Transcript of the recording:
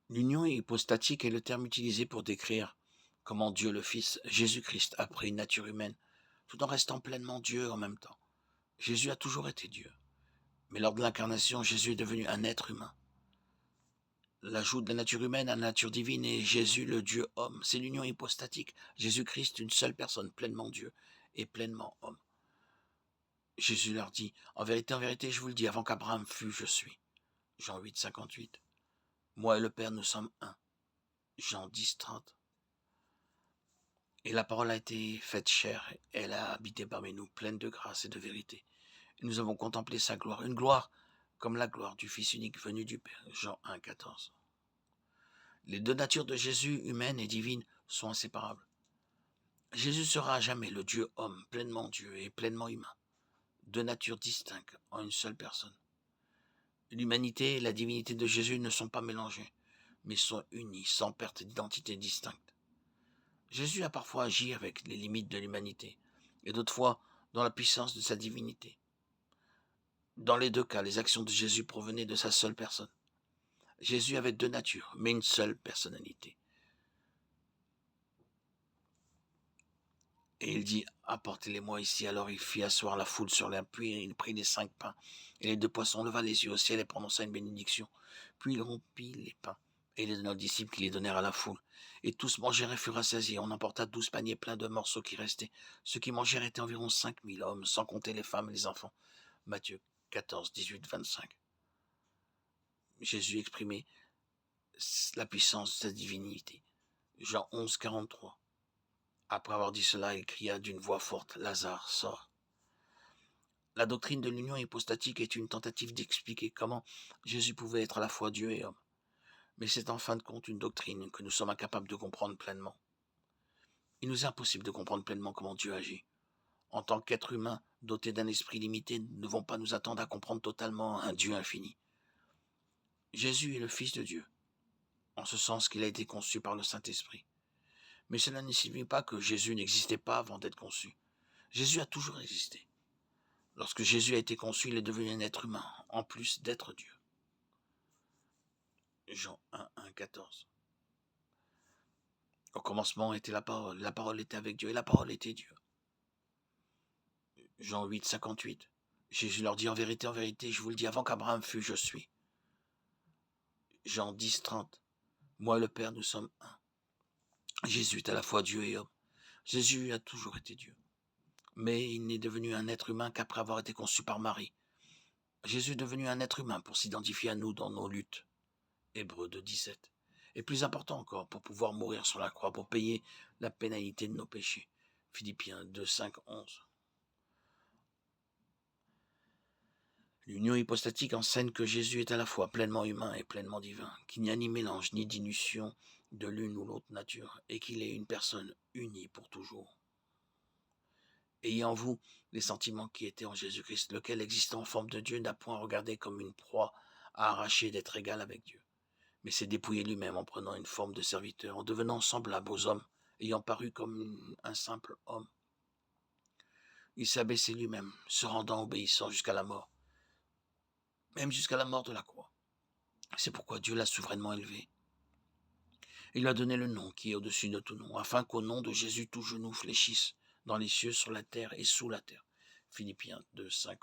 L'union hypostatique est le terme utilisé pour décrire comment Dieu le Fils, Jésus-Christ, a pris une nature humaine, tout en restant pleinement Dieu en même temps. Jésus a toujours été Dieu, mais lors de l'incarnation, Jésus est devenu un être humain. L'ajout de la nature humaine à la nature divine et Jésus, le Dieu homme, c'est l'union hypostatique. Jésus-Christ, une seule personne, pleinement Dieu et pleinement homme. Jésus leur dit, en vérité, je vous le dis, avant qu'Abraham fût, je suis. Jean 8, 58. Moi et le Père, nous sommes un. Jean 10, 30. Et la parole a été faite chair, elle a habité parmi nous, pleine de grâce et de vérité. Et nous avons contemplé sa gloire, une gloire comme la gloire du Fils unique venu du Père. Jean 1, 14. Les deux natures de Jésus, humaine et divine, sont inséparables. Jésus sera à jamais le Dieu homme, pleinement Dieu et pleinement humain. Deux natures distinctes en une seule personne. L'humanité et la divinité de Jésus ne sont pas mélangées, mais sont unies, sans perte d'identité distincte. Jésus a parfois agi avec les limites de l'humanité, et d'autres fois dans la puissance de sa divinité. Dans les deux cas, les actions de Jésus provenaient de sa seule personne. Jésus avait deux natures, mais une seule personnalité. Et il dit, apportez-les-moi ici. Alors il fit asseoir la foule sur l'air, puis il prit les 5 pains et les 2 poissons, leva les yeux au ciel et prononça une bénédiction. Puis il rompit les pains et les donna aux disciples qui les donnèrent à la foule. Et tous mangèrent et furent rassasiés. On emporta 12 paniers pleins de morceaux qui restaient. Ceux qui mangèrent étaient environ 5000 hommes, sans compter les femmes et les enfants. Matthieu 14, 18, 25. Jésus exprimait la puissance de sa divinité. Jean 11, 43. Après avoir dit cela, il cria d'une voix forte, Lazare, sors. La doctrine de l'union hypostatique est une tentative d'expliquer comment Jésus pouvait être à la fois Dieu et homme. Mais c'est en fin de compte une doctrine que nous sommes incapables de comprendre pleinement. Il nous est impossible de comprendre pleinement comment Dieu agit. En tant qu'être humain doté d'un esprit limité, nous ne devons pas nous attendre à comprendre totalement un Dieu infini. Jésus est le Fils de Dieu, en ce sens qu'il a été conçu par le Saint-Esprit. Mais cela ne signifie pas que Jésus n'existait pas avant d'être conçu. Jésus a toujours existé. Lorsque Jésus a été conçu, il est devenu un être humain, en plus d'être Dieu. Jean 1, 1, 14. Au commencement était la parole était avec Dieu, et la parole était Dieu. Jean 8, 58. Jésus leur dit, en vérité, je vous le dis, avant qu'Abraham fût, je suis. Jean 10, 30. Moi et le Père, nous sommes un. Jésus est à la fois Dieu et homme. Jésus a toujours été Dieu. Mais il n'est devenu un être humain qu'après avoir été conçu par Marie. Jésus est devenu un être humain pour s'identifier à nous dans nos luttes. Hébreux 2, 17. Et plus important encore, pour pouvoir mourir sur la croix, pour payer la pénalité de nos péchés. Philippiens 2, 5, 11. L'union hypostatique enseigne que Jésus est à la fois pleinement humain et pleinement divin, qu'il n'y a ni mélange ni dilution de l'une ou l'autre nature, et qu'il est une personne unie pour toujours. Ayez en vous les sentiments qui étaient en Jésus-Christ, lequel, existant en forme de Dieu, n'a point regardé comme une proie à arracher d'être égal avec Dieu, mais s'est dépouillé lui-même en prenant une forme de serviteur, en devenant semblable aux hommes, ayant paru comme un simple homme. Il s'est abaissé lui-même, se rendant obéissant jusqu'à la mort, même jusqu'à la mort de la croix. C'est pourquoi Dieu l'a souverainement élevé. Il lui a donné le nom qui est au-dessus de tout nom, afin qu'au nom de Jésus tout genou fléchisse, dans les cieux, sur la terre et sous la terre. Philippiens 2, 5,